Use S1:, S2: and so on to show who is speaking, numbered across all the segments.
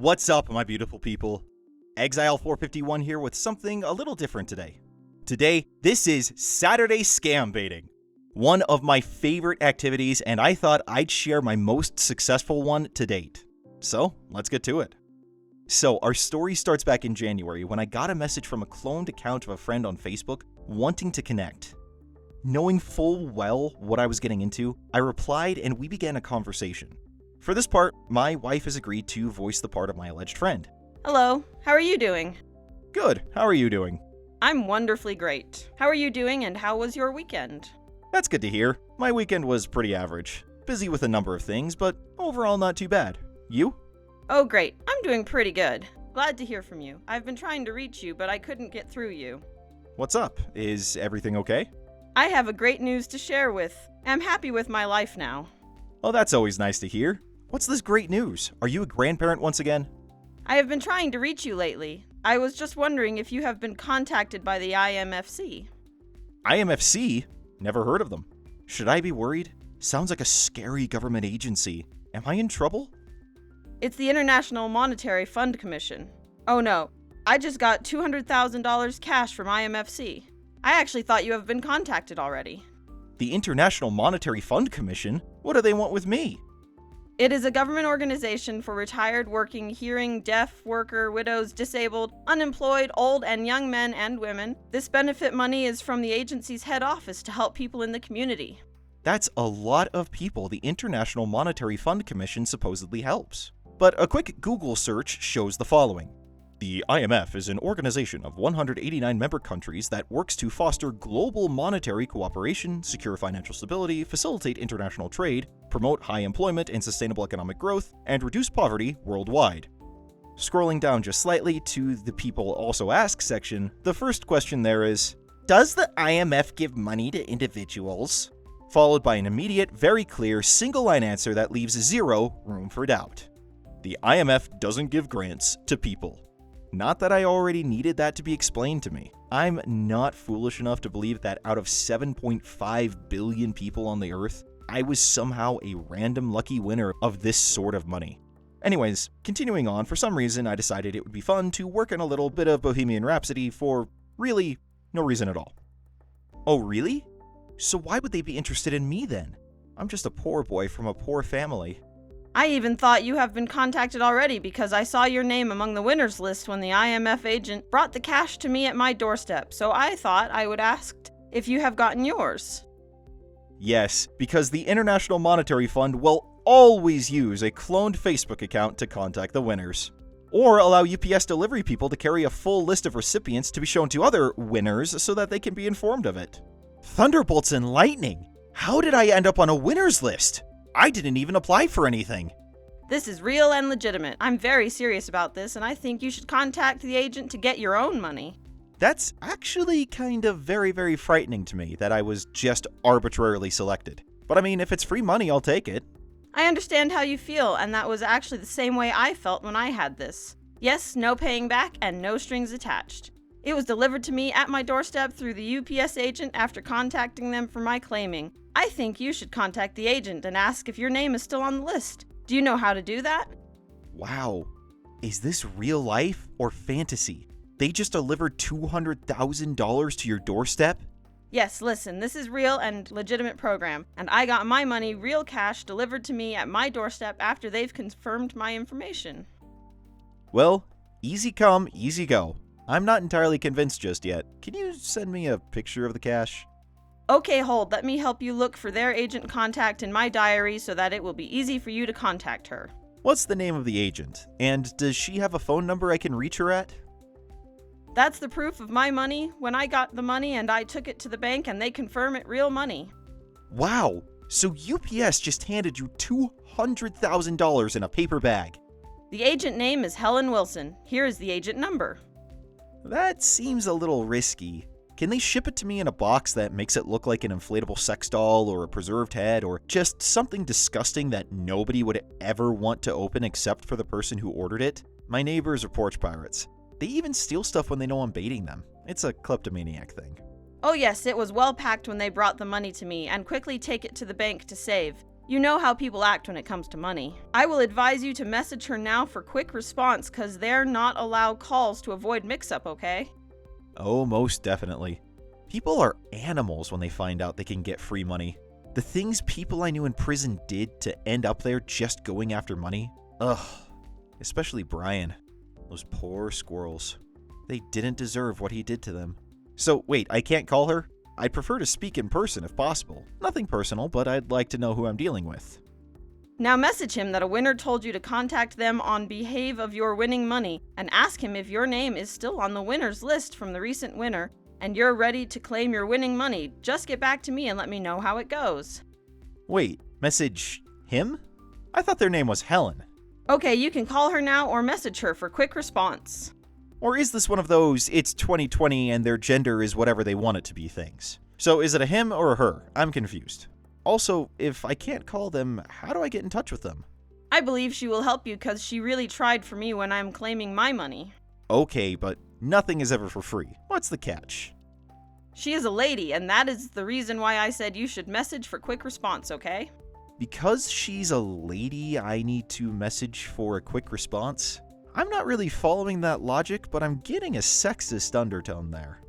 S1: What's up, my beautiful people? Exile451 here with something a little different today. Today, this is Saturday scambaiting, one of my favorite activities, and I thought I'd share my most successful one to date. So, let's get to it. So, our story starts back in January when I got a message from a cloned account of a friend on Facebook wanting to connect. Knowing full well what I was getting into, I replied and we began a conversation. For this part, my wife has agreed to voice the part of my alleged friend.
S2: Hello, how are you doing?
S1: Good, how are you doing?
S2: I'm wonderfully great. How are you doing and how was your weekend?
S1: That's good to hear. My weekend was pretty average. Busy with a number of things, but overall not too bad. You?
S2: Oh great, I'm doing pretty good. Glad to hear from you. I've been trying to reach you, but I couldn't get through you.
S1: What's up? Is everything okay?
S2: I have a great news to share with. I'm happy with my life now.
S1: Oh, that's always nice to hear. What's this great news? Are you a grandparent once again?
S2: I have been trying to reach you lately. I was just wondering if you have been contacted by the IMFC.
S1: IMFC? Never heard of them. Should I be worried? Sounds like a scary government agency. Am I in trouble?
S2: It's the International Monetary Fund Commission. Oh no, I just got $200,000 cash from IMFC. I actually thought you have been contacted already.
S1: The International Monetary Fund Commission? What do they want with me?
S2: It is a government organization for retired, working, hearing, deaf, worker, widows, disabled, unemployed, old, and young men and women. This benefit money is from the agency's head office to help people in the community.
S1: That's a lot of people the International Monetary Fund Commission supposedly helps. But a quick Google search shows the following. The IMF is an organization of 189 member countries that works to foster global monetary cooperation, secure financial stability, facilitate international trade, promote high employment and sustainable economic growth, and reduce poverty worldwide. Scrolling down just slightly to the People Also Ask section, the first question there is, does the IMF give money to individuals? Followed by an immediate, very clear, single-line answer that leaves zero room for doubt. The IMF doesn't give grants to people. Not that I already needed that to be explained to me. I'm not foolish enough to believe that out of 7.5 billion people on the earth, I was somehow a random lucky winner of this sort of money. Anyways, continuing on, for some reason I decided it would be fun to work in a little bit of Bohemian Rhapsody for really no reason at all. Oh really? So why would they be interested in me then? I'm just a poor boy from a poor family.
S2: I even thought you have been contacted already because I saw your name among the winners list when the IMF agent brought the cash to me at my doorstep, so I thought I would ask if you have gotten yours.
S1: Yes, because the International Monetary Fund will always use a cloned Facebook account to contact the winners. Or allow UPS delivery people to carry a full list of recipients to be shown to other winners so that they can be informed of it. Thunderbolts and lightning! How did I end up on a winners list? I didn't even apply for anything.
S2: This is real and legitimate. I'm very serious about this, and I think you should contact the agent to get your own money.
S1: That's actually kind of very frightening to me that I was just arbitrarily selected. But I mean, if it's free money, I'll take it.
S2: I understand how you feel, and that was actually the same way I felt when I had this. Yes, no paying back and no strings attached. It was delivered to me at my doorstep through the UPS agent after contacting them for my claiming. I think you should contact the agent and ask if your name is still on the list. Do you know how to do that?
S1: Wow. Is this real life or fantasy? They just delivered $200,000 to your doorstep?
S2: Yes, listen, this is real and legitimate program, and I got my money, real cash, delivered to me at my doorstep after they've confirmed my information.
S1: Well, easy come, easy go. I'm not entirely convinced just yet. Can you send me a picture of the cash?
S2: Okay, hold. Let me help you look for their agent contact in my diary so that it will be easy for you to contact her.
S1: What's the name of the agent? And does she have a phone number I can reach her at?
S2: That's the proof of my money. When I got the money and I took it to the bank and they confirm it real money.
S1: Wow. So UPS just handed you $200,000 in a paper bag.
S2: The agent name is Helen Wilson. Here is the agent number.
S1: That seems a little risky. Can they ship it to me in a box that makes it look like an inflatable sex doll or a preserved head or just something disgusting that nobody would ever want to open except for the person who ordered it? My neighbors are porch pirates. They even steal stuff when they know I'm baiting them. It's a kleptomaniac thing.
S2: Oh yes, it was well packed when they brought the money to me and quickly take it to the bank to save. You know how people act when it comes to money. I will advise you to message her now for quick response cause they're not allowed calls to avoid mix-up, okay?
S1: Oh, most definitely. People are animals when they find out they can get free money. The things people I knew in prison did to end up there just going after money. Ugh. Especially Brian. Those poor squirrels. They didn't deserve what he did to them. So wait, I can't call her? I'd prefer to speak in person if possible. Nothing personal, but I'd like to know who I'm dealing with.
S2: Now message him that a winner told you to contact them on behalf of your winning money and ask him if your name is still on the winners list from the recent winner and you're ready to claim your winning money. Just get back to me and let me know how it goes.
S1: Wait, message him? I thought their name was Helen.
S2: Okay, you can call her now or message her for quick response.
S1: Or is this one of those, it's 2020 and their gender is whatever they want it to be things? So is it a him or a her? I'm confused. Also, if I can't call them, how do I get in touch with them?
S2: I believe she will help you because she really tried for me when I'm claiming my money.
S1: Okay, but nothing is ever for free. What's the catch?
S2: She is a lady, and that is the reason why I said you should message for quick response, okay?
S1: Because she's a lady, I need to message for a quick response? I'm not really following that logic, but I'm getting a sexist undertone there.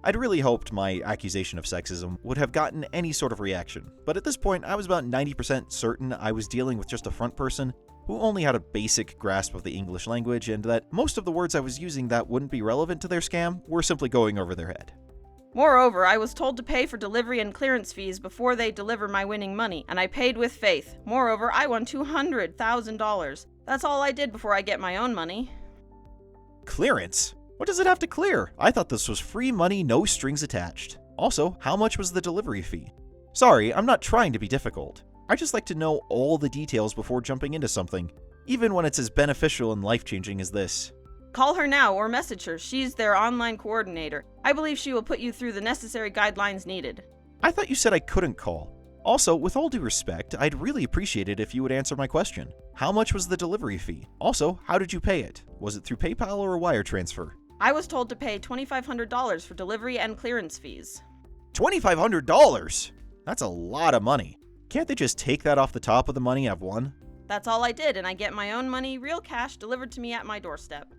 S1: I'd really hoped my accusation of sexism would have gotten any sort of reaction, but at this point I was about 90% certain I was dealing with just a front person who only had a basic grasp of the English language and that most of the words I was using that wouldn't be relevant to their scam were simply going over their head.
S2: Moreover, I was told to pay for delivery and clearance fees before they deliver my winning money, and I paid with faith. Moreover, I won $200,000. That's all I did before I get my own money.
S1: Clearance? What does it have to clear? I thought this was free money, no strings attached. Also, how much was the delivery fee? Sorry, I'm not trying to be difficult. I just like to know all the details before jumping into something, even when it's as beneficial and life-changing as this.
S2: Call her now or message her. She's their online coordinator. I believe she will put you through the necessary guidelines needed.
S1: I thought you said I couldn't call. Also, with all due respect, I'd really appreciate it if you would answer my question. How much was the delivery fee? Also, how did you pay it? Was it through PayPal or a wire transfer?
S2: I was told to pay $2,500 for delivery and clearance fees.
S1: $2,500? That's a lot of money. Can't they just take that off the top of the money I've won?
S2: That's all I did, and I get my own money, real cash, delivered to me at my doorstep.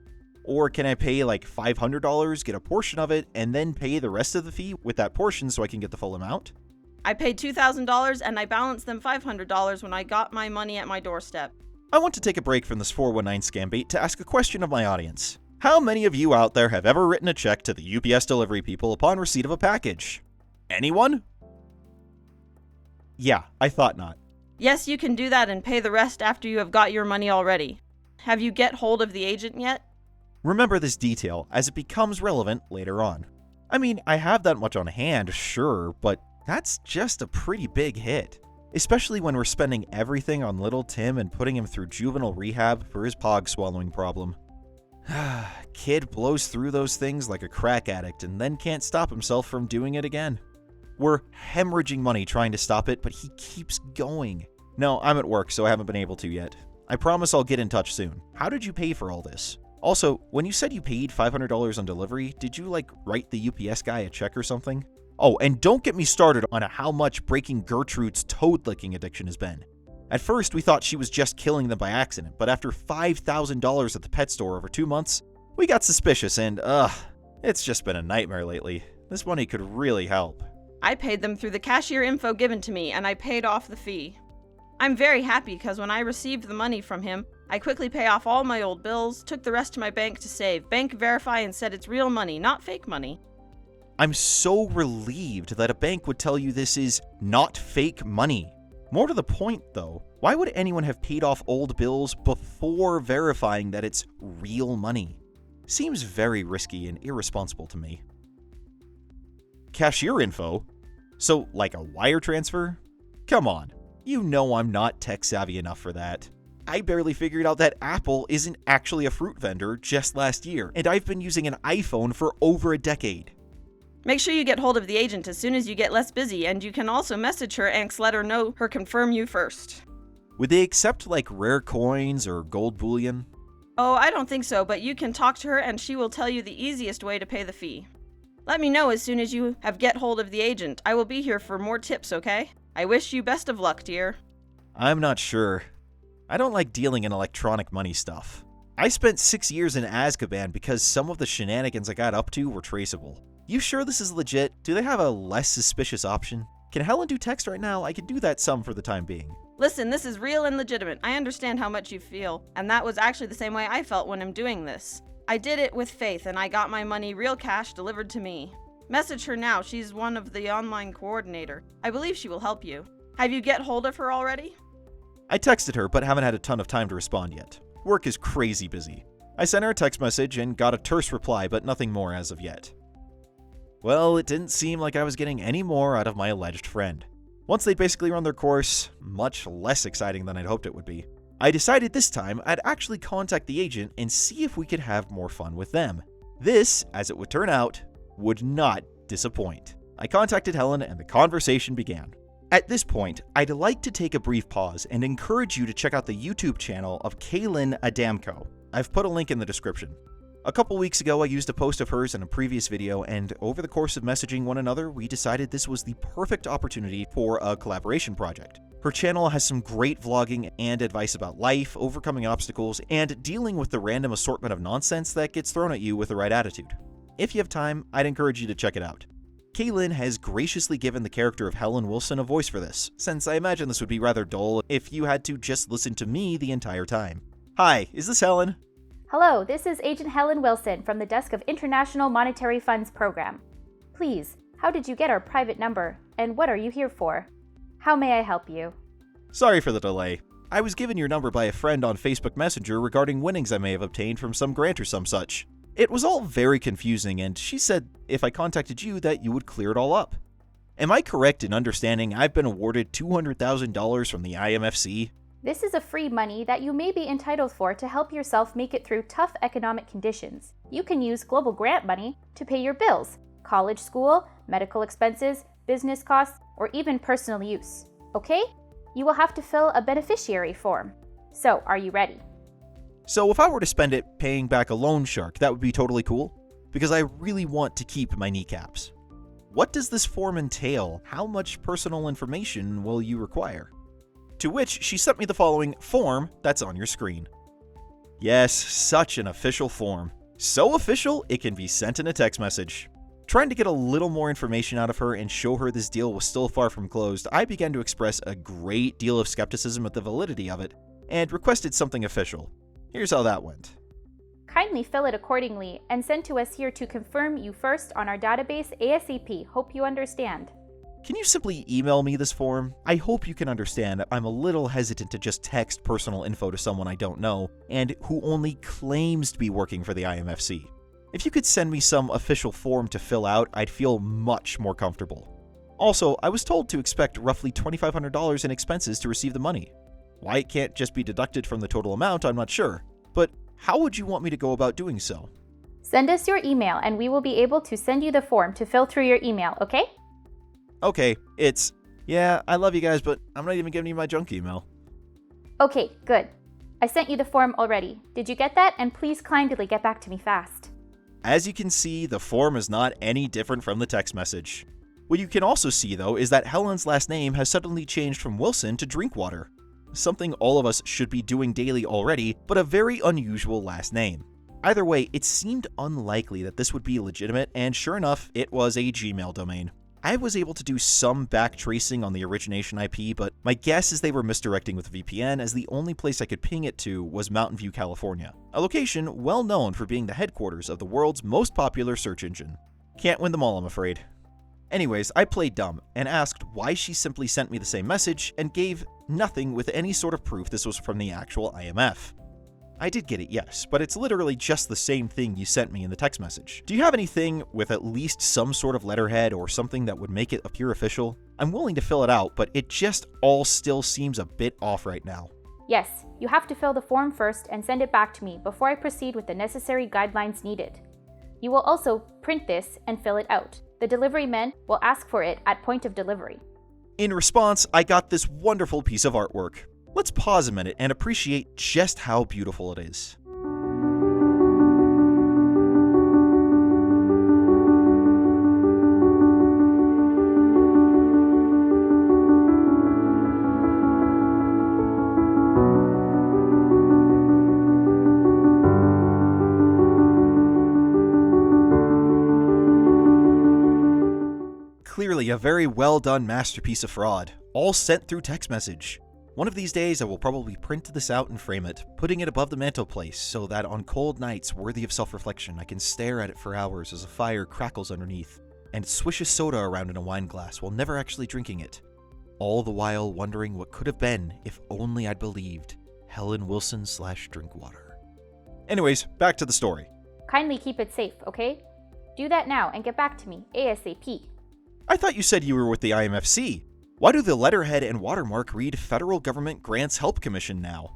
S1: Or can I pay like $500, get a portion of it, and then pay the rest of the fee with that portion so I can get the full amount?
S2: I paid $2,000 and I balanced them $500 when I got my money at my doorstep.
S1: I want to take a break from this 419 scambait to ask a question of my audience. How many of you out there have ever written a check to the UPS delivery people upon receipt of a package? Anyone? Yeah, I thought not.
S2: Yes, you can do that and pay the rest after you have got your money already. Have you get hold of the agent yet?
S1: Remember this detail as it becomes relevant later on. I mean, I have that much on hand, sure, but that's just a pretty big hit. Especially when we're spending everything on little Tim and putting him through juvenile rehab for his pog swallowing problem. Kid blows through those things like a crack addict and then can't stop himself from doing it again. We're hemorrhaging money trying to stop it, but he keeps going. No, I'm at work, so I haven't been able to yet. I promise I'll get in touch soon. How did you pay for all this? Also, when you said you paid $500 on delivery, did you write the UPS guy a check or something? Oh, and don't get me started on how much breaking Gertrude's toad-licking addiction has been. At first, we thought she was just killing them by accident, but after $5,000 at the pet store over 2 months, we got suspicious and, it's just been a nightmare lately. This money could really help.
S2: I paid them through the cashier info given to me, and I paid off the fee. I'm very happy because when I received the money from him, I quickly pay off all my old bills, took the rest to my bank to save, bank verify, and said it's real money, not fake money.
S1: I'm so relieved that a bank would tell you this is not fake money. More to the point, though, why would anyone have paid off old bills before verifying that it's real money? Seems very risky and irresponsible to me. Cashier info? So, like a wire transfer? Come on, you know I'm not tech savvy enough for that. I barely figured out that Apple isn't actually a fruit vendor just last year, and I've been using an iPhone for over a decade.
S2: Make sure you get hold of the agent as soon as you get less busy, and you can also message her and let her know her confirm you first.
S1: Would they accept rare coins or gold bullion?
S2: Oh, I don't think so, but you can talk to her and she will tell you the easiest way to pay the fee. Let me know as soon as you have get hold of the agent. I will be here for more tips, okay? I wish you best of luck, dear.
S1: I'm not sure. I don't like dealing in electronic money stuff. I spent 6 years in Azkaban because some of the shenanigans I got up to were traceable. You sure this is legit? Do they have a less suspicious option? Can Helen do text right now? I can do that some for the time being.
S2: Listen, this is real and legitimate. I understand how much you feel, and that was actually the same way I felt when I'm doing this. I did it with faith, and I got my money real cash delivered to me. Message her now. She's one of the online coordinator. I believe she will help you. Have you get hold of her already?
S1: I texted her, but haven't had a ton of time to respond yet. Work is crazy busy. I sent her a text message and got a terse reply, but nothing more as of yet. Well, it didn't seem like I was getting any more out of my alleged friend. Once they'd basically run their course, much less exciting than I'd hoped it would be, I decided this time I'd actually contact the agent and see if we could have more fun with them. This, as it would turn out, would not disappoint. I contacted Helen and the conversation began. At this point, I'd like to take a brief pause and encourage you to check out the YouTube channel of Kaylin Adamko. I've put a link in the description. A couple weeks ago, I used a post of hers in a previous video, and over the course of messaging one another, we decided this was the perfect opportunity for a collaboration project. Her channel has some great vlogging and advice about life, overcoming obstacles, and dealing with the random assortment of nonsense that gets thrown at you with the right attitude. If you have time, I'd encourage you to check it out. Kaylin has graciously given the character of Helen Wilson a voice for this, since I imagine this would be rather dull if you had to just listen to me the entire time. Hi, is this Helen?
S3: Hello, this is Agent Helen Wilson from the desk of International Monetary Funds Program. Please, how did you get our private number, and what are you here for? How may I help you?
S1: Sorry for the delay. I was given your number by a friend on Facebook Messenger regarding winnings I may have obtained from some grant or some such. It was all very confusing, and she said if I contacted you that you would clear it all up. Am I correct in understanding I've been awarded $200,000 from the IMFC?
S3: This is a free money that you may be entitled for to help yourself make it through tough economic conditions. You can use global grant money to pay your bills, college, school, medical expenses, business costs, or even personal use. Okay? You will have to fill a beneficiary form. So, are you ready?
S1: So if I were to spend it paying back a loan shark, that would be totally cool, because I really want to keep my kneecaps. What does this form entail? How much personal information will you require? To which she sent me the following form that's on your screen. Yes, such an official form. So official, it can be sent in a text message. Trying to get a little more information out of her and show her this deal was still far from closed, I began to express a great deal of skepticism at the validity of it, and requested something official. Here's how that went.
S3: Kindly fill it accordingly and send to us here to confirm you first on our database ASAP. Hope you understand.
S1: Can you simply email me this form? I hope you can understand I'm a little hesitant to just text personal info to someone I don't know, and who only claims to be working for the IMFC. If you could send me some official form to fill out, I'd feel much more comfortable. Also, I was told to expect roughly $2,500 in expenses to receive the money. Why it can't just be deducted from the total amount, I'm not sure, but how would you want me to go about doing so?
S3: Send us your email and we will be able to send you the form to fill through your email, okay?
S1: Okay, it's, yeah, I love you guys, but I'm not even giving you my junk email.
S3: Okay, good. I sent you the form already. Did you get that? And please kindly get back to me fast.
S1: As you can see, the form is not any different from the text message. What you can also see, though, is that Helen's last name has suddenly changed from Wilson to Drinkwater. Something all of us should be doing daily already, but a very unusual last name. Either way, it seemed unlikely that this would be legitimate, and sure enough, it was a Gmail domain. I was able to do some back tracing on the origination IP, but my guess is they were misdirecting with VPN, as the only place I could ping it to was Mountain View, California, a location well known for being the headquarters of the world's most popular search engine. Can't win them all, I'm afraid. Anyways, I played dumb and asked why she simply sent me the same message and gave nothing with any sort of proof this was from the actual IMF. I did get it, yes, but it's literally just the same thing you sent me in the text message. Do you have anything with at least some sort of letterhead or something that would make it appear official? I'm willing to fill it out, but it just all still seems a bit off right now.
S3: Yes, you have to fill the form first and send it back to me before I proceed with the necessary guidelines needed. You will also print this and fill it out. The delivery men will ask for it at point of delivery.
S1: In response, I got this wonderful piece of artwork. Let's pause a minute and appreciate just how beautiful it is. Really a very well done masterpiece of fraud, all sent through text message. One of these days I will probably print this out and frame it, putting it above the mantelpiece so that on cold nights worthy of self-reflection I can stare at it for hours as a fire crackles underneath, and swish a soda around in a wine glass while never actually drinking it. All the while wondering what could have been if only I'd believed Helen Wilson/Drinkwater. Anyways, back to the story.
S3: Kindly keep it safe, okay? Do that now and get back to me, ASAP.
S1: I thought you said you were with the IMFC. Why do the letterhead and watermark read Federal Government Grants Help Commission now?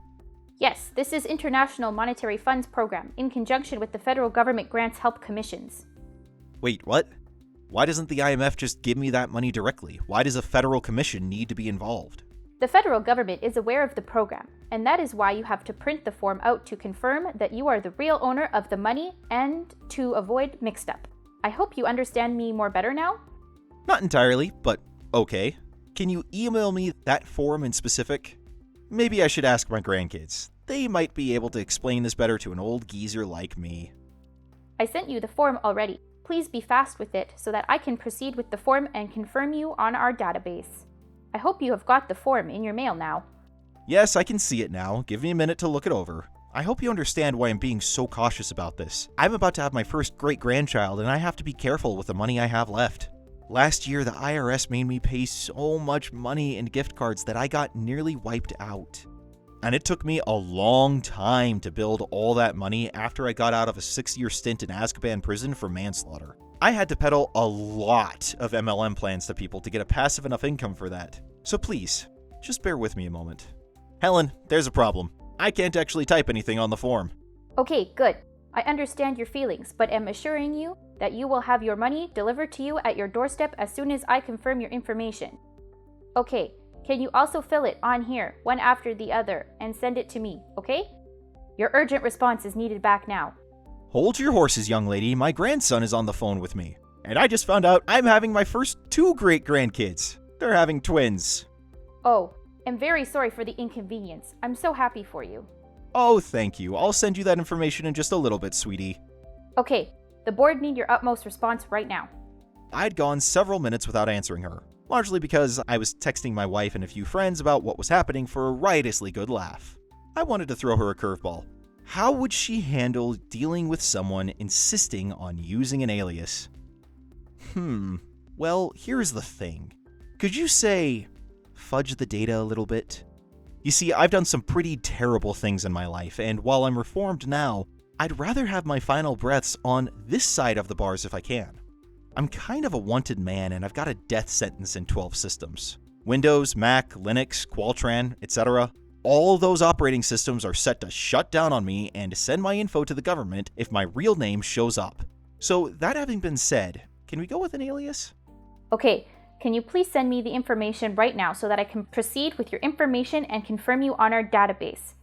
S3: Yes, this is International Monetary Funds Program in conjunction with the Federal Government Grants Help Commissions.
S1: Wait, what? Why doesn't the IMF just give me that money directly? Why does a federal commission need to be involved?
S3: The federal government is aware of the program, and that is why you have to print the form out to confirm that you are the real owner of the money and to avoid mixed-up. I hope you understand me more better now?
S1: Not entirely, but okay. Can you email me that form in specific? Maybe I should ask my grandkids. They might be able to explain this better to an old geezer like me.
S3: I sent you the form already. Please be fast with it so that I can proceed with the form and confirm you on our database. I hope you have got the form in your mail now.
S1: Yes, I can see it now. Give me a minute to look it over. I hope you understand why I'm being so cautious about this. I'm about to have my first great-grandchild and I have to be careful with the money I have left. Last year, the IRS made me pay so much money in gift cards that I got nearly wiped out. And it took me a long time to build all that money after I got out of a 6-year stint in Azkaban prison for manslaughter. I had to peddle a lot of MLM plans to people to get a passive enough income for that. So please, just bear with me a moment. Helen, there's a problem. I can't actually type anything on the form.
S3: Okay, good. I understand your feelings, but am assuring you that you will have your money delivered to you at your doorstep as soon as I confirm your information. Okay, can you also fill it on here, one after the other, and send it to me, okay? Your urgent response is needed back now.
S1: Hold your horses, young lady. My grandson is on the phone with me. And I just found out I'm having my first 2 great-grandkids. They're having twins.
S3: Oh, I'm very sorry for the inconvenience. I'm so happy for you.
S1: Oh, thank you. I'll send you that information in just a little bit, sweetie.
S3: Okay, the board need your utmost response right now.
S1: I'd gone several minutes without answering her, largely because I was texting my wife and a few friends about what was happening for a riotously good laugh. I wanted to throw her a curveball. How would she handle dealing with someone insisting on using an alias? Well, here's the thing. Could you say, fudge the data a little bit? You see, I've done some pretty terrible things in my life, and while I'm reformed now, I'd rather have my final breaths on this side of the bars if I can. I'm kind of a wanted man, and I've got a death sentence in 12 systems. Windows, Mac, Linux, Qualtran, etc. All those operating systems are set to shut down on me and send my info to the government if my real name shows up. So that having been said, can we go with an alias?
S3: Okay, can you please send me the information right now so that I can proceed with your information and confirm you on our database?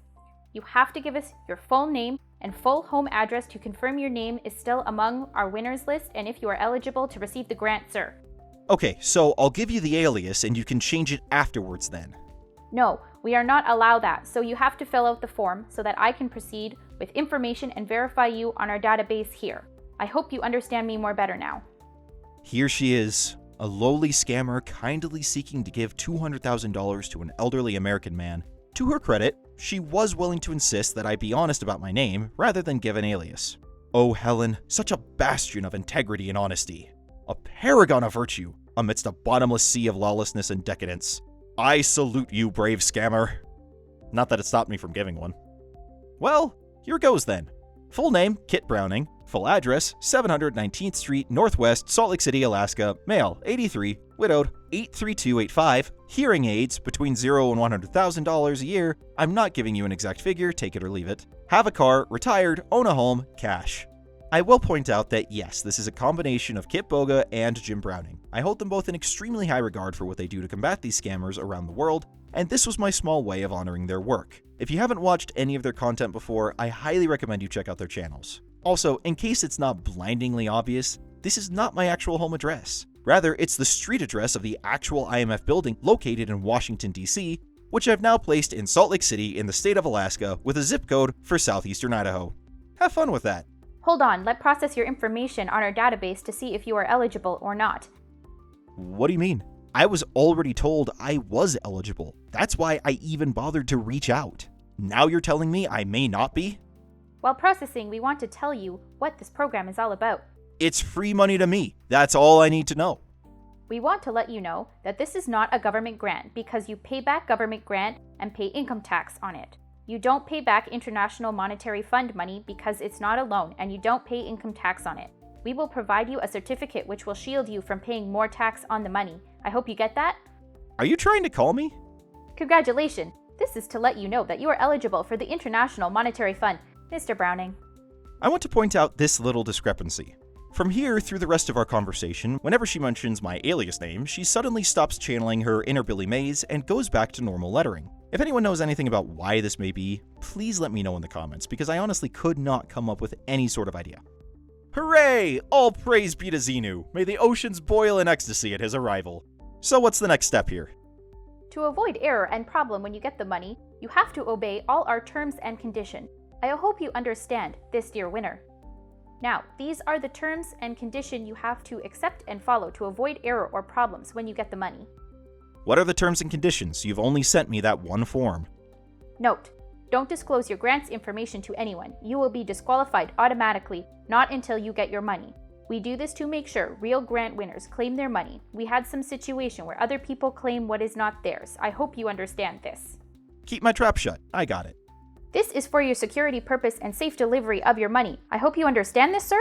S3: You have to give us your full name and full home address to confirm your name is still among our winners list and if you are eligible to receive the grant, sir.
S1: Okay, so I'll give you the alias and you can change it afterwards then.
S3: No, we are not allowed that, so you have to fill out the form so that I can proceed with information and verify you on our database here. I hope you understand me more better now.
S1: Here she is, a lowly scammer kindly seeking to give $200,000 to an elderly American man. To her credit, she was willing to insist that I be honest about my name rather than give an alias. Oh, Helen, such a bastion of integrity and honesty. A paragon of virtue amidst a bottomless sea of lawlessness and decadence. I salute you, brave scammer. Not that it stopped me from giving one. Well, here goes then. Full name, Kit Browning. Full address, 700 19th Street, Northwest, Salt Lake City, Alaska. Male, 83. Widowed, 83285. Hearing aids, between $0 and $100,000 a year. I'm not giving you an exact figure, take it or leave it. Have a car, retired, own a home, cash. I will point out that yes, this is a combination of Kit Boga and Jim Browning. I hold them both in extremely high regard for what they do to combat these scammers around the world, and this was my small way of honoring their work. If you haven't watched any of their content before, I highly recommend you check out their channels. Also, in case it's not blindingly obvious, this is not my actual home address. Rather, it's the street address of the actual IMF building located in Washington, D.C., which I've now placed in Salt Lake City in the state of Alaska with a zip code for southeastern Idaho. Have fun with that.
S3: Hold on, let's process your information on our database to see if you are eligible or not.
S1: What do you mean? I was already told I was eligible. That's why I even bothered to reach out. Now you're telling me I may not be?
S3: While processing, we want to tell you what this program is all about.
S1: It's free money to me. That's all I need to know.
S3: We want to let you know that this is not a government grant because you pay back government grant and pay income tax on it. You don't pay back International Monetary Fund money because it's not a loan and you don't pay income tax on it. We will provide you a certificate which will shield you from paying more tax on the money. I hope you get that.
S1: Are you trying to call me?
S3: Congratulations. This is to let you know that you are eligible for the International Monetary Fund, Mr. Browning.
S1: I want to point out this little discrepancy. From here through the rest of our conversation, whenever she mentions my alias name, she suddenly stops channeling her inner Billy Mays and goes back to normal lettering. If anyone knows anything about why this may be, please let me know in the comments, because I honestly could not come up with any sort of idea. Hooray! All praise be to Xenu. May the oceans boil in ecstasy at his arrival. So what's the next step here?
S3: To avoid error and problem when you get the money, you have to obey all our terms and conditions. I hope you understand this, dear winner. Now, these are the terms and conditions you have to accept and follow to avoid error or problems when you get the money.
S1: What are the terms and conditions? You've only sent me that one form.
S3: Note: don't disclose your grant's information to anyone. You will be disqualified automatically, not until you get your money. We do this to make sure real grant winners claim their money. We had some situation where other people claim what is not theirs. I hope you understand this.
S1: Keep my trap shut. I got it.
S3: This is for your security purpose and safe delivery of your money. I hope you understand this, sir?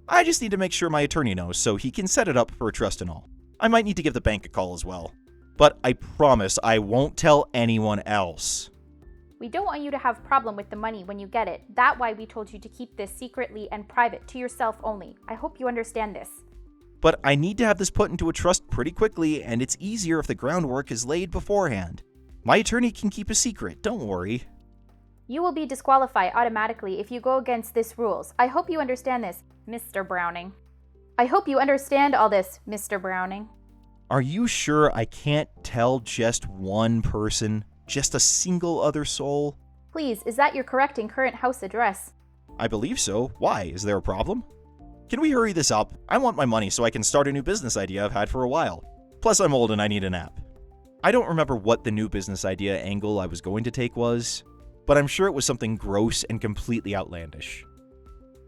S1: I just need to make sure my attorney knows so he can set it up for a trust and all. I might need to give the bank a call as well. But I promise I won't tell anyone else.
S3: We don't want you to have problem with the money when you get it. That's why we told you to keep this secretly and private to yourself only. I hope you understand this.
S1: But I need to have this put into a trust pretty quickly, and it's easier if the groundwork is laid beforehand. My attorney can keep a secret, don't worry.
S3: You will be disqualified automatically if you go against these rules. I hope you understand this, Mr. Browning. I hope you understand all this, Mr. Browning.
S1: Are you sure I can't tell just one person? Just a single other soul?
S3: Please, is that your correct and current house address?
S1: I believe so. Why? Is there a problem? Can we hurry this up? I want my money so I can start a new business idea I've had for a while. Plus, I'm old and I need a nap. I don't remember what the new business idea angle I was going to take was, but I'm sure it was something gross and completely outlandish.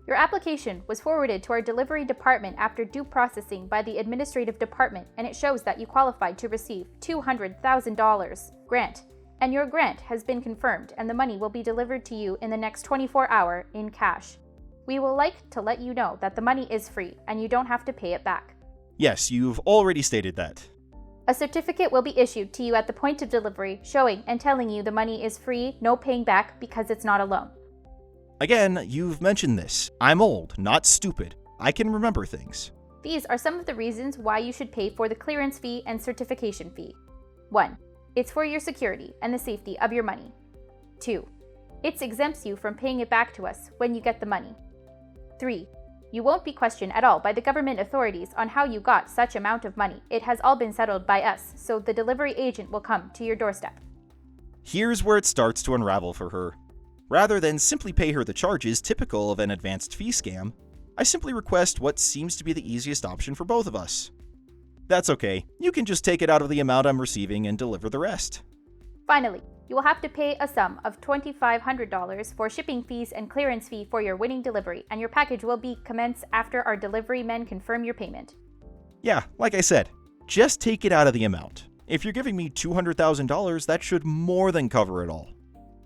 S3: Your application was forwarded to our delivery department after due processing by the administrative department, and it shows that you qualified to receive $200,000 grant, and your grant has been confirmed, and the money will be delivered to you in the next 24 hours in cash. We will like to let you know that the money is free, and you don't have to pay it back.
S1: Yes, you've already stated that.
S3: A certificate will be issued to you at the point of delivery, showing and telling you the money is free, no paying back, because it's not a loan.
S1: Again, you've mentioned this. I'm old, not stupid. I can remember things.
S3: These are some of the reasons why you should pay for the clearance fee and certification fee. 1. It's for your security and the safety of your money. 2. It exempts you from paying it back to us when you get the money. 3. You won't be questioned at all by the government authorities on how you got such amount of money. It has all been settled by us, so the delivery agent will come to your doorstep.
S1: Here's where it starts to unravel for her. Rather than simply pay her the charges typical of an advanced fee scam, I simply request what seems to be the easiest option for both of us. That's okay. You can just take it out of the amount I'm receiving and deliver the rest.
S3: Finally, you will have to pay a sum of $2,500 for shipping fees and clearance fee for your winning delivery, and your package will be commenced after our delivery men confirm your payment.
S1: Yeah, like I said, just take it out of the amount. If you're giving me $200,000, that should more than cover it all.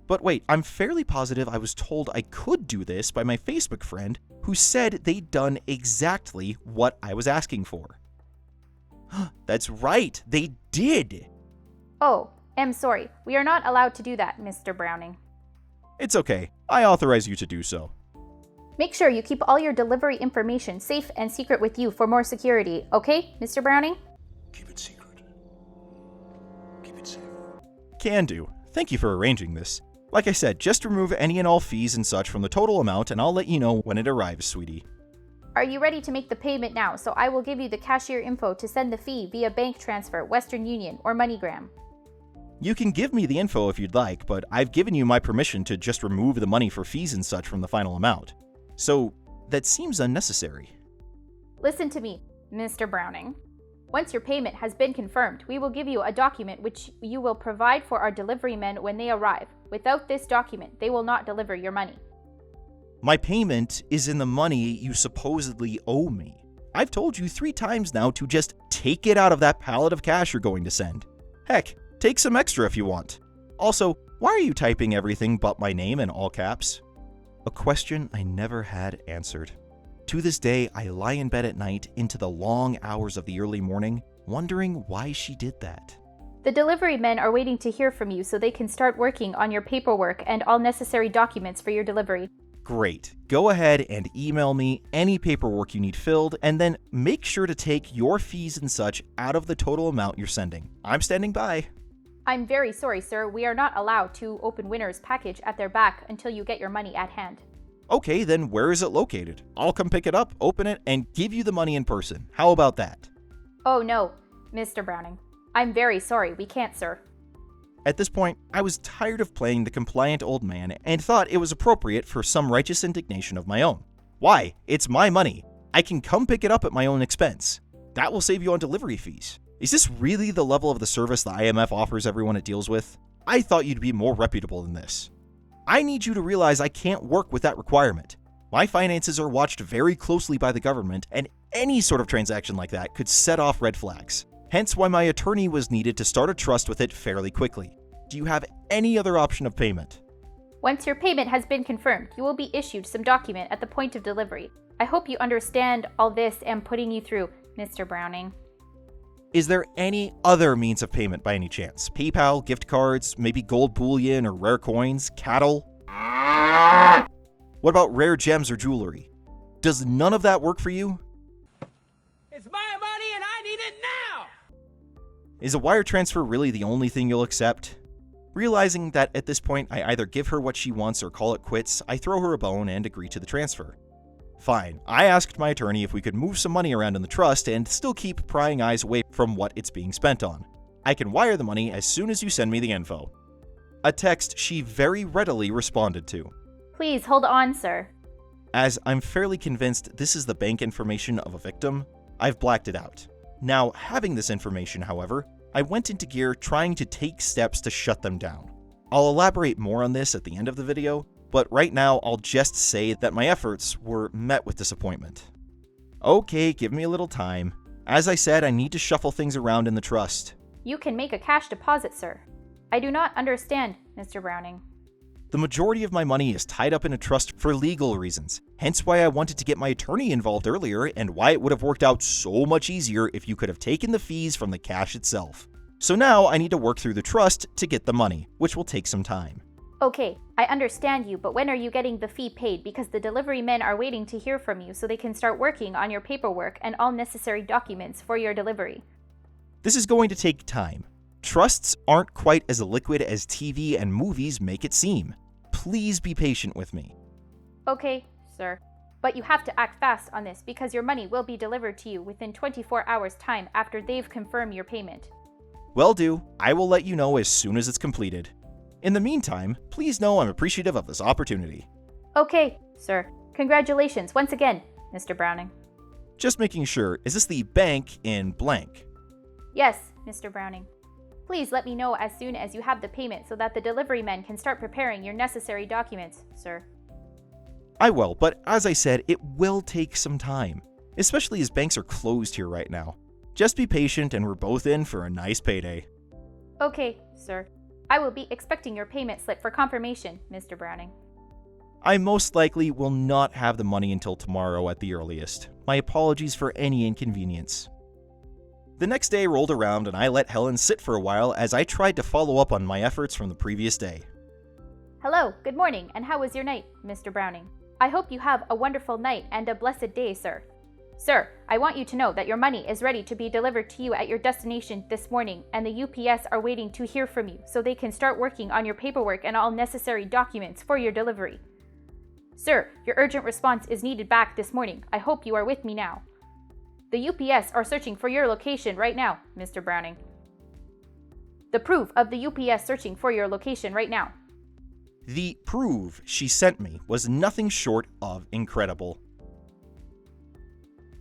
S1: But wait, I'm fairly positive I was told I could do this by my Facebook friend who said they'd done exactly what I was asking for. That's right, they did!
S3: Oh, I'm sorry. We are not allowed to do that, Mr. Browning.
S1: It's okay. I authorize you to do so.
S3: Make sure you keep all your delivery information safe and secret with you for more security, okay, Mr. Browning?
S4: Keep it secret. Keep it safe.
S1: Can do. Thank you for arranging this. Like I said, just remove any and all fees and such from the total amount and I'll let you know when it arrives, sweetie.
S3: Are you ready to make the payment now? So I will give you the cashier info to send the fee via bank transfer, Western Union, or MoneyGram.
S1: You can give me the info if you'd like, but I've given you my permission to just remove the money for fees and such from the final amount. So, that seems unnecessary.
S3: Listen to me, Mr. Browning. Once your payment has been confirmed, we will give you a document which you will provide for our delivery men when they arrive. Without this document, they will not deliver your money.
S1: My payment is in the money you supposedly owe me. I've told you 3 times now to just take it out of that pallet of cash you're going to send. Heck, take some extra if you want. Also, why are you typing everything but my name in all caps? A question I never had answered. To this day, I lie in bed at night into the long hours of the early morning, wondering why she did that.
S3: The delivery men are waiting to hear from you so they can start working on your paperwork and all necessary documents for your delivery.
S1: Great. Go ahead and email me any paperwork you need filled, and then make sure to take your fees and such out of the total amount you're sending. I'm standing by.
S3: I'm very sorry, sir. We are not allowed to open winner's package at their back until you get your money at hand.
S1: Okay, then where is it located? I'll come pick it up, open it, and give you the money in person. How about that?
S3: Oh no, Mr. Browning. I'm very sorry. We can't, sir.
S1: At this point, I was tired of playing the compliant old man and thought it was appropriate for some righteous indignation of my own. Why? It's my money. I can come pick it up at my own expense. That will save you on delivery fees. Is this really the level of the service the IMF offers everyone it deals with? I thought you'd be more reputable than this. I need you to realize I can't work with that requirement. My finances are watched very closely by the government, and any sort of transaction like that could set off red flags. Hence why my attorney was needed to start a trust with it fairly quickly. Do you have any other option of payment?
S3: Once your payment has been confirmed, you will be issued some document at the point of delivery. I hope you understand all this I'm putting you through, Mr. Browning.
S1: Is there any other means of payment by any chance? PayPal, gift cards, maybe gold bullion or rare coins, cattle? What about rare gems or jewelry? Does none of that work for you?
S5: It's my money and I need it now!
S1: Is a wire transfer really the only thing you'll accept? Realizing that at this point I either give her what she wants or call it quits, I throw her a bone and agree to the transfer. Fine, I asked my attorney if we could move some money around in the trust and still keep prying eyes away from what it's being spent on. I can wire the money as soon as you send me the info. A text she very readily responded to.
S3: Please hold on, sir.
S1: As I'm fairly convinced this is the bank information of a victim, I've blacked it out. Now, having this information, however, I went into gear trying to take steps to shut them down. I'll elaborate more on this at the end of the video, but right now I'll just say that my efforts were met with disappointment. Okay, give me a little time. As I said, I need to shuffle things around in the trust.
S3: You can make a cash deposit, sir. I do not understand, Mr. Browning.
S1: The majority of my money is tied up in a trust for legal reasons, hence why I wanted to get my attorney involved earlier and why it would have worked out so much easier if you could have taken the fees from the cash itself. So now I need to work through the trust to get the money, which will take some time.
S3: Okay, I understand you, but when are you getting the fee paid? Because the delivery men are waiting to hear from you so they can start working on your paperwork and all necessary documents for your delivery.
S1: This is going to take time. Trusts aren't quite as liquid as TV and movies make it seem. Please be patient with me.
S3: Okay, sir. But you have to act fast on this because your money will be delivered to you within 24 hours' time after they've confirmed your payment.
S1: Will do. I will let you know as soon as it's completed. In the meantime, please know I'm appreciative of this opportunity.
S3: Okay, sir. Congratulations once again, Mr. Browning.
S1: Just making sure, is this the bank in blank?
S3: Yes, Mr. Browning. Please let me know as soon as you have the payment so that the delivery men can start preparing your necessary documents, sir.
S1: I will, but as I said, it will take some time, especially as banks are closed here right now. Just be patient and we're both in for a nice payday.
S3: Okay, sir. I will be expecting your payment slip for confirmation, Mr. Browning.
S1: I most likely will not have the money until tomorrow at the earliest. My apologies for any inconvenience. The next day rolled around and I let Helen sit for a while as I tried to follow up on my efforts from the previous day.
S3: Hello, good morning, and how was your night, Mr. Browning? I hope you have a wonderful night and a blessed day, sir. Sir, I want you to know that your money is ready to be delivered to you at your destination this morning, and the UPS are waiting to hear from you so they can start working on your paperwork and all necessary documents for your delivery. Sir, your urgent response is needed back this morning. I hope you are with me now. The UPS are searching for your location right now, Mr. Browning. The proof of the UPS searching for your location right now.
S1: The proof she sent me was nothing short of incredible.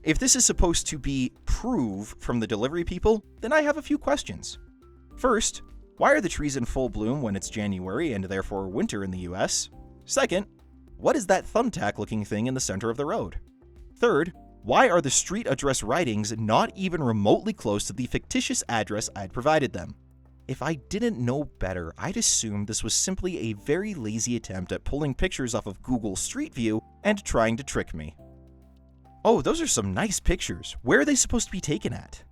S1: If this is supposed to be proof from the delivery people, then I have a few questions. First, why are the trees in full bloom when it's January and therefore winter in the US? Second, what is that thumbtack-looking thing in the center of the road? Third, why are the street address writings not even remotely close to the fictitious address I'd provided them? If I didn't know better, I'd assume this was simply a very lazy attempt at pulling pictures off of Google Street View and trying to trick me. Oh, those are some nice pictures. Where are they supposed to be taken at?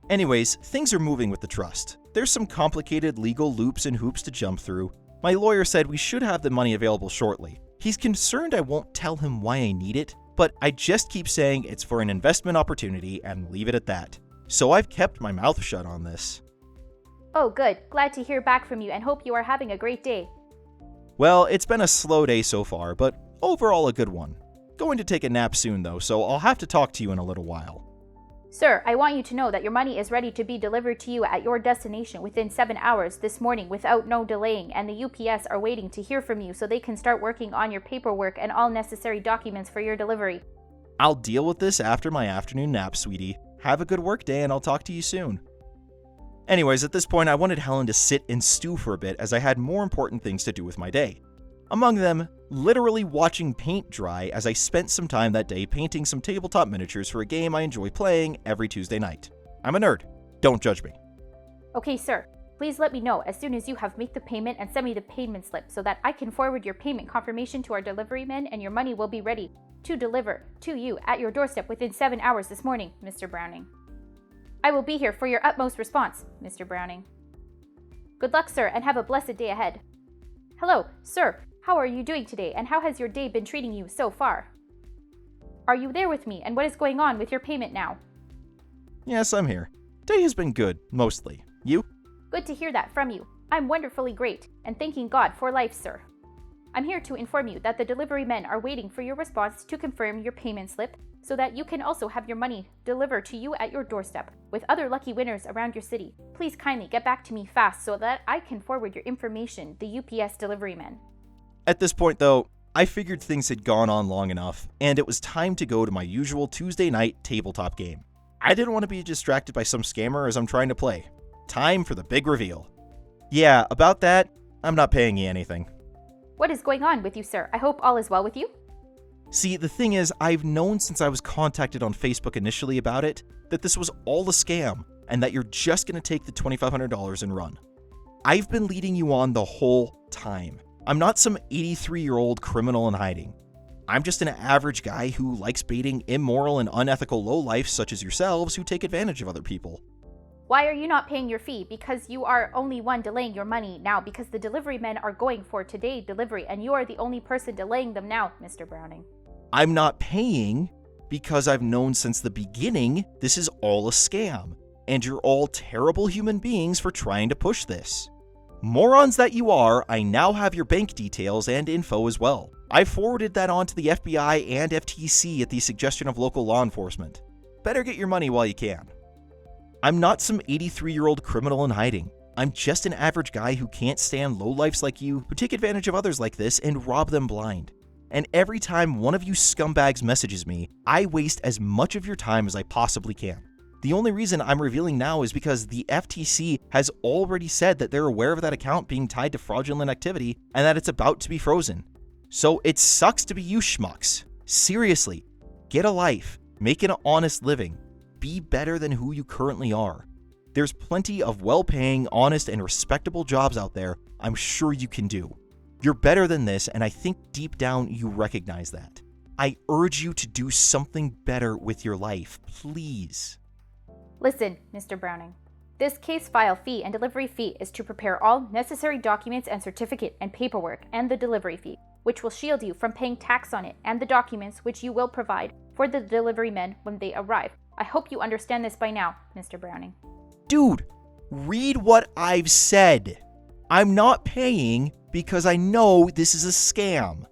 S1: Anyways, things are moving with the trust. There's some complicated legal loops and hoops to jump through. My lawyer said we should have the money available shortly. He's concerned I won't tell him why I need it, but I just keep saying it's for an investment opportunity and leave it at that. So I've kept my mouth shut on this.
S3: Oh, good. Glad to hear back from you and hope you are having a great day.
S1: Well, it's been a slow day so far, but overall a good one. Going to take a nap soon though, so I'll have to talk to you in a little while.
S3: Sir, I want you to know that your money is ready to be delivered to you at your destination within 7 hours this morning without no delaying, and the UPS are waiting to hear from you so they can start working on your paperwork and all necessary documents for your delivery.
S1: I'll deal with this after my afternoon nap, sweetie. Have a good work day and I'll talk to you soon. Anyways, at this point I wanted Helen to sit and stew for a bit as I had more important things to do with my day. Among them, literally watching paint dry as I spent some time that day painting some tabletop miniatures for a game I enjoy playing every Tuesday night. I'm a nerd. Don't judge me.
S3: Okay, sir. Please let me know as soon as you have made the payment and send me the payment slip so that I can forward your payment confirmation to our delivery men and your money will be ready to deliver to you at your doorstep within 7 hours this morning, Mr. Browning. I will be here for your utmost response, Mr. Browning. Good luck, sir, and have a blessed day ahead. Hello, sir. How are you doing today, and how has your day been treating you so far? Are you there with me, and what is going on with your payment now?
S1: Yes, I'm here. Day has been good, mostly. You?
S3: Good to hear that from you. I'm wonderfully great, and thanking God for life, sir. I'm here to inform you that the delivery men are waiting for your response to confirm your payment slip so that you can also have your money delivered to you at your doorstep with other lucky winners around your city. Please kindly get back to me fast so that I can forward your information, the UPS delivery men.
S1: At this point, though, I figured things had gone on long enough, and it was time to go to my usual Tuesday night tabletop game. I didn't want to be distracted by some scammer as I'm trying to play. Time for the big reveal. Yeah, about that, I'm not paying you anything.
S3: What is going on with you, sir? I hope all is well with you.
S1: See, the thing is, I've known since I was contacted on Facebook initially about it, that this was all a scam, and that you're just going to take the $2,500 and run. I've been leading you on the whole time. I'm not some 83-year-old criminal in hiding. I'm just an average guy who likes baiting immoral and unethical lowlifes such as yourselves who take advantage of other people.
S3: Why are you not paying your fee? Because you are only one delaying your money now because the delivery men are going for today delivery and you are the only person delaying them now, Mr. Browning.
S1: I'm not paying because I've known since the beginning this is all a scam, and you're all terrible human beings for trying to push this. Morons that you are, I now have your bank details and info as well. I forwarded that on to the FBI and FTC at the suggestion of local law enforcement. Better get your money while you can. I'm not some 83-year-old criminal in hiding. I'm just an average guy who can't stand lowlifes like you who take advantage of others like this and rob them blind. And every time one of you scumbags messages me, I waste as much of your time as I possibly can. The only reason I'm revealing now is because the FTC has already said that they're aware of that account being tied to fraudulent activity and that it's about to be frozen. So it sucks to be you schmucks. Seriously, get a life, make an honest living, be better than who you currently are. There's plenty of well-paying, honest, and respectable jobs out there I'm sure you can do. You're better than this, and I think deep down you recognize that. I urge you to do something better with your life, please.
S3: Listen, Mr. Browning. This case file fee and delivery fee is to prepare all necessary documents and certificate and paperwork and the delivery fee, which will shield you from paying tax on it, and the documents which you will provide for the delivery men when they arrive. I hope you understand this by now, Mr. Browning.
S1: Dude, read what I've said. I'm not paying because I know this is a scam.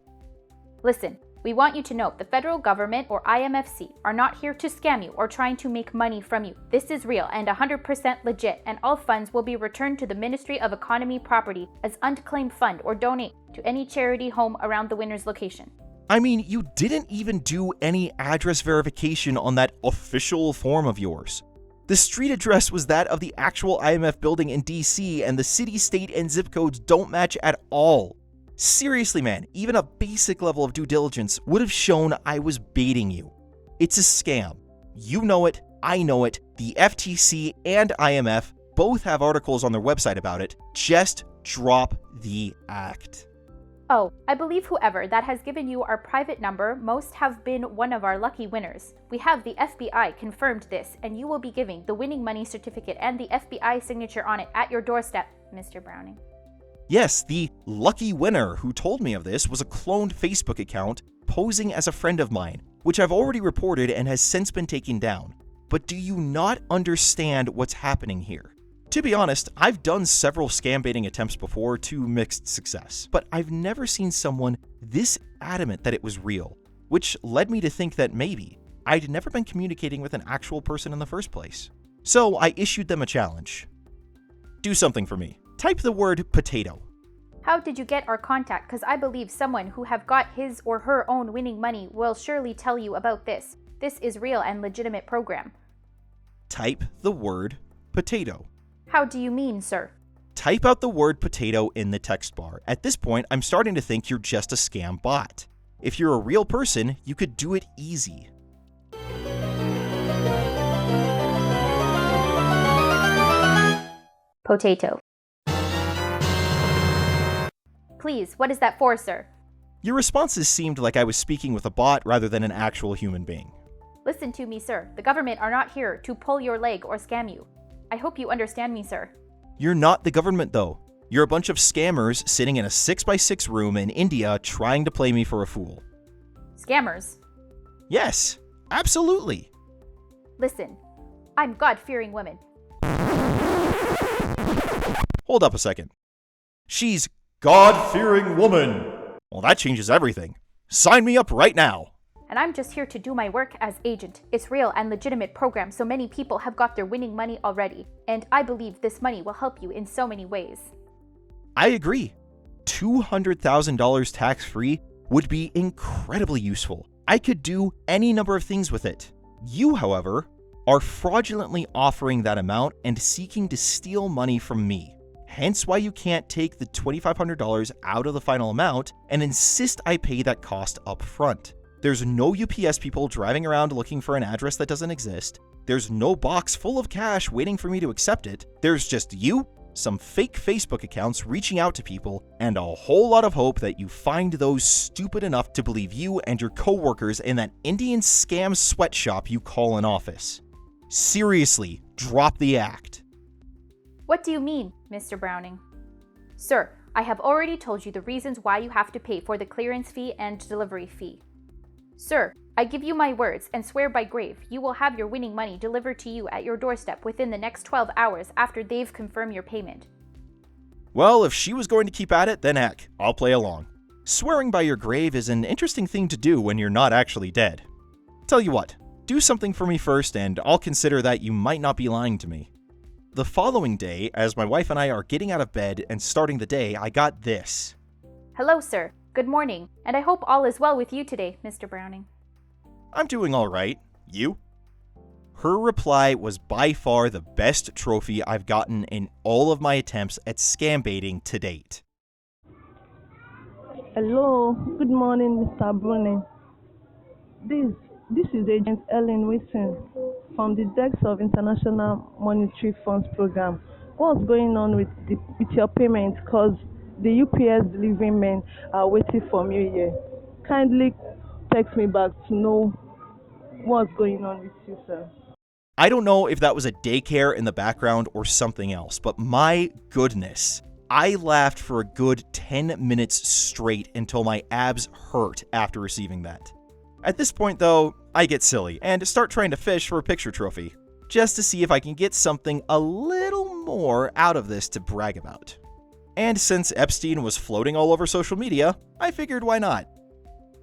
S3: Listen, we want you to know the federal government or IMFC are not here to scam you or trying to make money from you. This is real and 100% legit, and all funds will be returned to the Ministry of Economy Property as unclaimed fund or donate to any charity home around the winner's location.
S1: I mean, you didn't even do any address verification on that official form of yours. The street address was that of the actual IMF building in DC, and the city, state, and zip codes don't match at all. Seriously, man, even a basic level of due diligence would have shown I was baiting you. It's a scam. You know it, I know it, the FTC and IMF both have articles on their website about it. Just drop the act.
S3: Oh, I believe whoever that has given you our private number must have been one of our lucky winners. We have the FBI confirmed this, and you will be giving the winning money certificate and the FBI signature on it at your doorstep, Mr. Browning.
S1: Yes, the lucky winner who told me of this was a cloned Facebook account posing as a friend of mine, which I've already reported and has since been taken down. But do you not understand what's happening here? To be honest, I've done several scam baiting attempts before to mixed success, but I've never seen someone this adamant that it was real, which led me to think that maybe I'd never been communicating with an actual person in the first place. So I issued them a challenge. Do something for me. Type the word potato.
S3: How did you get our contact? Because I believe someone who have got his or her own winning money will surely tell you about this. This is real and legitimate program.
S1: Type the word potato.
S3: How do you mean, sir?
S1: Type out the word potato in the text bar. At this point, I'm starting to think you're just a scam bot. If you're a real person, you could do it easy.
S3: Potato. Please, what is that for, sir?
S1: Your responses seemed like I was speaking with a bot rather than an actual human being.
S3: Listen to me, sir. The government are not here to pull your leg or scam you. I hope you understand me, sir.
S1: You're not the government, though. You're a bunch of scammers sitting in a 6x6 room in India trying to play me for a fool.
S3: Scammers?
S1: Yes, absolutely.
S3: Listen, I'm God-fearing woman.
S1: Hold up a second. She's God-fearing woman. Well, that changes everything. Sign me up right now.
S3: And I'm just here to do my work as agent. It's real and legitimate program, so many people have got their winning money already. And I believe this money will help you in so many ways.
S1: I agree. $200,000 tax-free would be incredibly useful. I could do any number of things with it. You, however, are fraudulently offering that amount and seeking to steal money from me. Hence why you can't take the $2,500 out of the final amount and insist I pay that cost up front. There's no UPS people driving around looking for an address that doesn't exist. There's no box full of cash waiting for me to accept it. There's just you, some fake Facebook accounts reaching out to people, and a whole lot of hope that you find those stupid enough to believe you and your coworkers in that Indian scam sweatshop you call an office. Seriously, drop the act.
S3: What do you mean, Mr. Browning? Sir, I have already told you the reasons why you have to pay for the clearance fee and delivery fee. Sir, I give you my words and swear by grave you will have your winning money delivered to you at your doorstep within the next 12 hours after they've confirmed your payment.
S1: Well, if she was going to keep at it, then heck, I'll play along. Swearing by your grave is an interesting thing to do when you're not actually dead. Tell you what, do something for me first and I'll consider that you might not be lying to me. The following day, as my wife and I are getting out of bed and starting the day, I got this.
S3: Hello, sir. Good morning, and I hope all is well with you today, Mr. Browning.
S1: I'm doing all right. You? Her reply was by far the best trophy I've gotten in all of my attempts at scam baiting to date.
S6: Hello, good morning, Mr. Browning. This is Agent Ellen Wilson from the Desk of International Monetary Funds Program. What's going on with your payment? Because the UPS delivery men are waiting for you here. Kindly text me back to know what's going on with you, sir.
S1: I don't know if that was a daycare in the background or something else, but my goodness, I laughed for a good 10 minutes straight until my abs hurt after receiving that. At this point, though, I get silly and start trying to fish for a picture trophy, just to see if I can get something a little more out of this to brag about. And since Epstein was floating all over social media, I figured why not?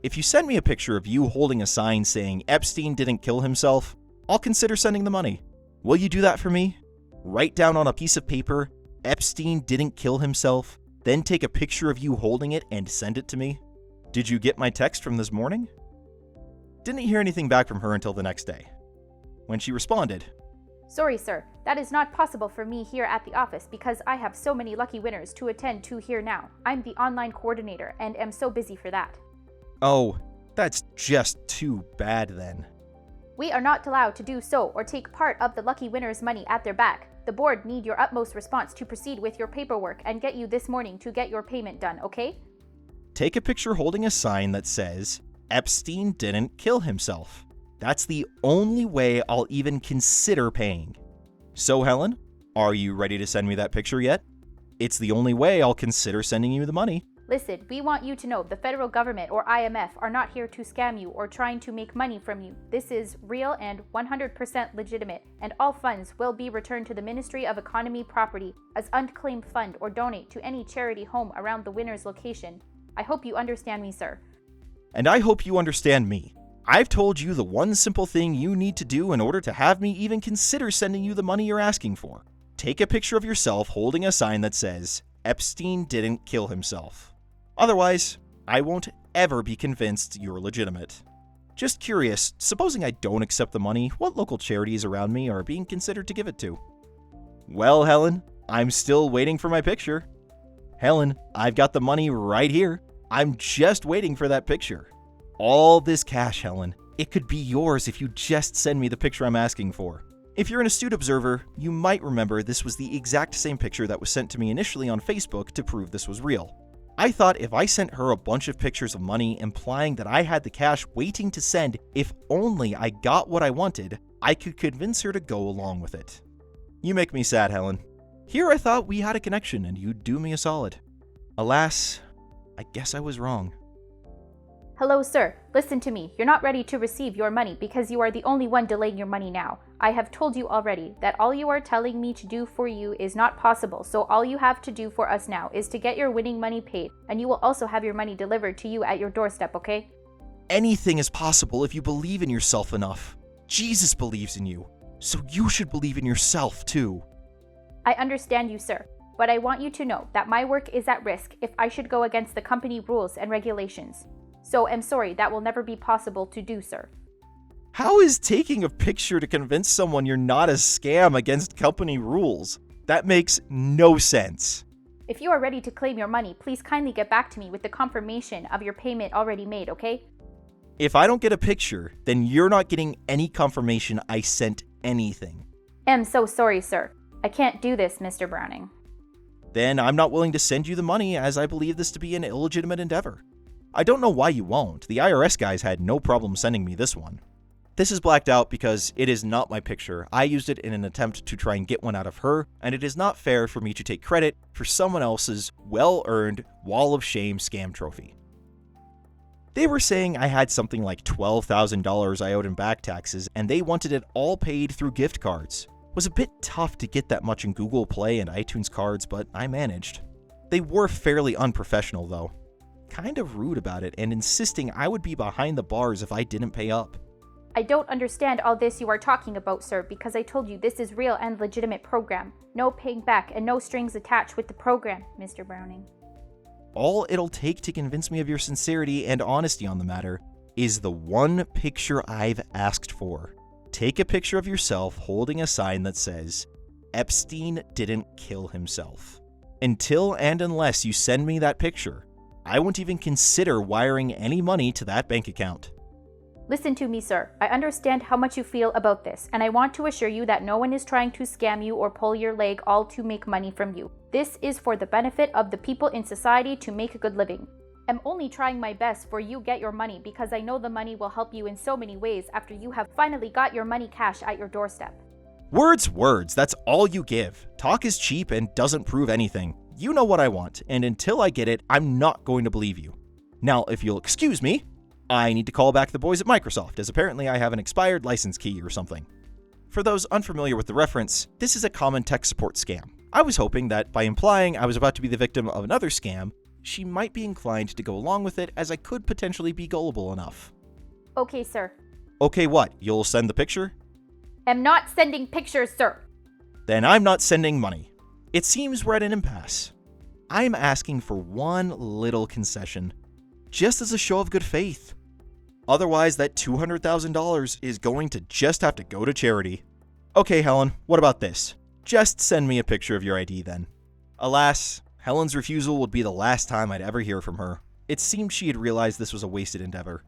S1: If you send me a picture of you holding a sign saying Epstein didn't kill himself, I'll consider sending the money. Will you do that for me? Write down on a piece of paper, Epstein didn't kill himself, then take a picture of you holding it and send it to me? Did you get my text from this morning? Didn't hear anything back from her until the next day, when she responded,
S3: Sorry, sir. That is not possible for me here at the office because I have so many lucky winners to attend to here now. I'm the online coordinator and am so busy for that.
S1: Oh, that's just too bad then.
S3: We are not allowed to do so or take part of the lucky winners' money at their back. The board need your utmost response to proceed with your paperwork and get you this morning to get your payment done, okay?
S1: Take a picture holding a sign that says, Epstein didn't kill himself. That's the only way I'll even consider paying. So, Helen, are you ready to send me that picture yet? It's the only way I'll consider sending you the money.
S3: Listen, we want you to know the federal government or IMF are not here to scam you or trying to make money from you. This is real and 100% legitimate, and all funds will be returned to the Ministry of Economy Property as unclaimed fund or donate to any charity home around the winner's location. I hope you understand me, sir.
S1: And I hope you understand me. I've told you the one simple thing you need to do in order to have me even consider sending you the money you're asking for. Take a picture of yourself holding a sign that says, Epstein didn't kill himself. Otherwise, I won't ever be convinced you're legitimate. Just curious, supposing I don't accept the money, what local charities around me are being considered to give it to? Well, Helen, I'm still waiting for my picture. Helen, I've got the money right here. I'm just waiting for that picture. All this cash, Helen, it could be yours if you just send me the picture I'm asking for. If you're an astute observer, you might remember this was the exact same picture that was sent to me initially on Facebook to prove this was real. I thought if I sent her a bunch of pictures of money implying that I had the cash waiting to send, if only I got what I wanted, I could convince her to go along with it. You make me sad, Helen. Here I thought we had a connection and you'd do me a solid. Alas, I guess I was wrong.
S3: Hello, sir. Listen to me. You're not ready to receive your money because you are the only one delaying your money now. I have told you already that all you are telling me to do for you is not possible, so all you have to do for us now is to get your winning money paid, and you will also have your money delivered to you at your doorstep, okay?
S1: Anything is possible if you believe in yourself enough. Jesus believes in you, so you should believe in yourself too.
S3: I understand you, sir, but I want you to know that my work is at risk if I should go against the company rules and regulations. So I'm sorry, that will never be possible to do, sir.
S1: How is taking a picture to convince someone you're not a scam against company rules? That makes no sense.
S3: If you are ready to claim your money, please kindly get back to me with the confirmation of your payment already made, okay?
S1: If I don't get a picture, then you're not getting any confirmation I sent anything.
S3: I'm so sorry, sir. I can't do this, Mr. Browning.
S1: Then I'm not willing to send you the money as I believe this to be an illegitimate endeavor. I don't know why you won't. The IRS guys had no problem sending me this one. This is blacked out because it is not my picture. I used it in an attempt to try and get one out of her, and it is not fair for me to take credit for someone else's well-earned Wall of Shame scam trophy. They were saying I had something like $12,000 I owed in back taxes, and they wanted it all paid through gift cards. It was a bit tough to get that much in Google Play and iTunes cards, but I managed. They were fairly unprofessional though. Kind of rude about it and insisting I would be behind the bars if I didn't pay up.
S3: I don't understand all this you are talking about, sir, because I told you this is real and legitimate program. No paying back and no strings attached with the program, Mr. Browning.
S1: All it'll take to convince me of your sincerity and honesty on the matter is the one picture I've asked for. Take a picture of yourself holding a sign that says, Epstein didn't kill himself. Until and unless you send me that picture, I won't even consider wiring any money to that bank account.
S3: Listen to me, sir. I understand how much you feel about this, and I want to assure you that no one is trying to scam you or pull your leg all to make money from you. This is for the benefit of the people in society to make a good living. I'm only trying my best for you get your money because I know the money will help you in so many ways after you have finally got your money cash at your doorstep.
S1: Words, that's all you give. Talk is cheap and doesn't prove anything. You know what I want, and until I get it, I'm not going to believe you. Now, if you'll excuse me, I need to call back the boys at Microsoft, as apparently I have an expired license key or something. For those unfamiliar with the reference, this is a common tech support scam. I was hoping that by implying I was about to be the victim of another scam, she might be inclined to go along with it as I could potentially be gullible enough.
S3: Okay, sir.
S1: Okay, what? You'll send the picture?
S3: I'm not sending pictures, sir.
S1: Then I'm not sending money. It seems we're at an impasse. I'm asking for one little concession. just as a show of good faith. Otherwise, that $200,000 is going to just have to go to charity. Okay, Helen, what about this? Just send me a picture of your ID then. Alas, Helen's refusal would be the last time I'd ever hear from her. It seemed she had realized this was a wasted endeavor.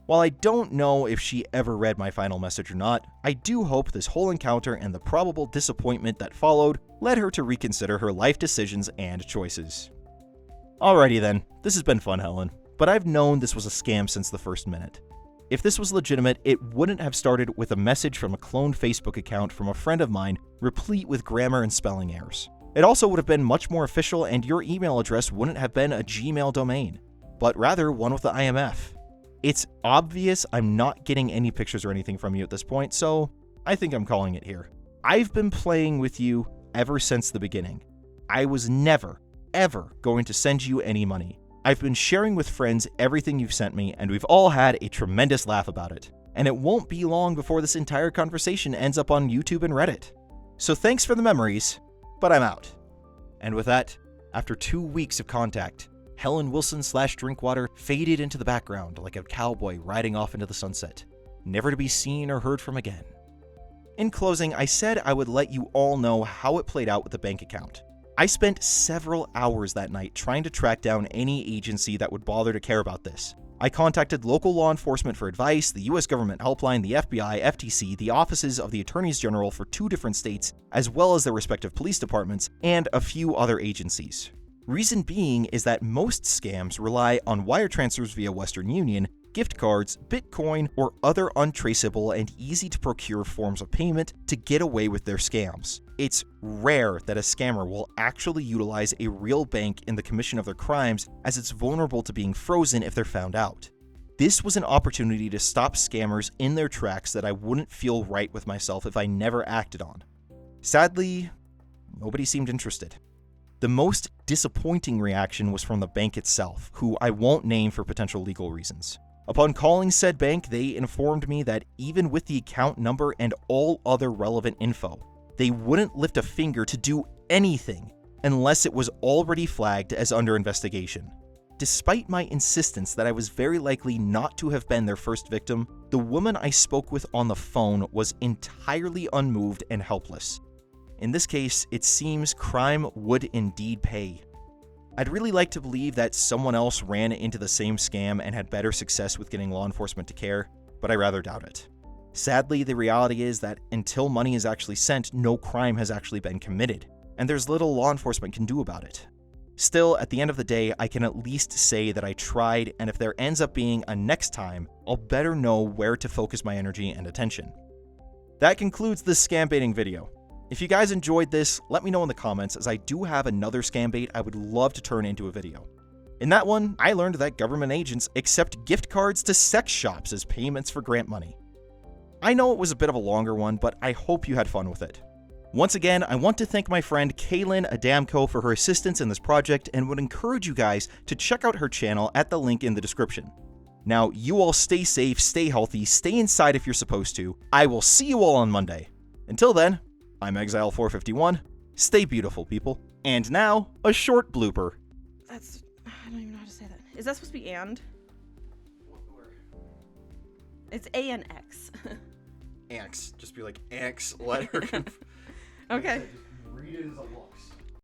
S1: While I don't know if she ever read my final message or not, I do hope this whole encounter and the probable disappointment that followed led her to reconsider her life decisions and choices. Alrighty then, this has been fun, Helen, but I've known this was a scam since the first minute. If this was legitimate, it wouldn't have started with a message from a cloned Facebook account from a friend of mine, replete with grammar and spelling errors. It also would have been much more official, and your email address wouldn't have been a Gmail domain, but rather one with the IMF. It's obvious I'm not getting any pictures or anything from you at this point, so I think I'm calling it here. I've been playing with you ever since the beginning. I was never, ever going to send you any money. I've been sharing with friends everything you've sent me, and we've all had a tremendous laugh about it. And it won't be long before this entire conversation ends up on YouTube and Reddit. So thanks for the memories, but I'm out. And with that, after 2 weeks of contact, Helen Wilson/Drinkwater faded into the background like a cowboy riding off into the sunset, never to be seen or heard from again. In closing, I said I would let you all know how it played out with the bank account. I spent several hours that night trying to track down any agency that would bother to care about this. I contacted local law enforcement for advice, the US government helpline, the FBI, FTC, the offices of the attorneys general for 2 different states, as well as their respective police departments, and a few other agencies. Reason being is that most scams rely on wire transfers via Western Union, gift cards, Bitcoin, or other untraceable and easy to procure forms of payment to get away with their scams. It's rare that a scammer will actually utilize a real bank in the commission of their crimes, as it's vulnerable to being frozen if they're found out. This was an opportunity to stop scammers in their tracks that I wouldn't feel right with myself if I never acted on. Sadly, nobody seemed interested. The most disappointing reaction was from the bank itself, who I won't name for potential legal reasons. Upon calling said bank, they informed me that even with the account number and all other relevant info, they wouldn't lift a finger to do anything unless it was already flagged as under investigation. Despite my insistence that I was very likely not to have been their first victim, the woman I spoke with on the phone was entirely unmoved and helpless. In this case, it seems crime would indeed pay. I'd really like to believe that someone else ran into the same scam and had better success with getting law enforcement to care, but I rather doubt it. Sadly, the reality is that until money is actually sent, no crime has actually been committed, and there's little law enforcement can do about it. Still, at the end of the day, I can at least say that I tried, and if there ends up being a next time, I'll better know where to focus my energy and attention. That concludes this scam baiting video. If you guys enjoyed this, let me know in the comments, as I do have another scam bait I would love to turn into a video. In that one, I learned that government agents accept gift cards to sex shops as payments for grant money. I know it was a bit of a longer one, but I hope you had fun with it. Once again, I want to thank my friend Kaylin Adamko for her assistance in this project, and would encourage you guys to check out her channel at the link in the description. Now, you all stay safe, stay healthy, stay inside if you're supposed to. I will see you all on Monday. Until then, I'm Exile451. Stay beautiful, people. And now, a short blooper.
S2: I don't even know how to say that. Is that supposed to be and? It's A and X.
S1: X. Just be like X letter.
S2: Okay.
S1: Just read it as it looks.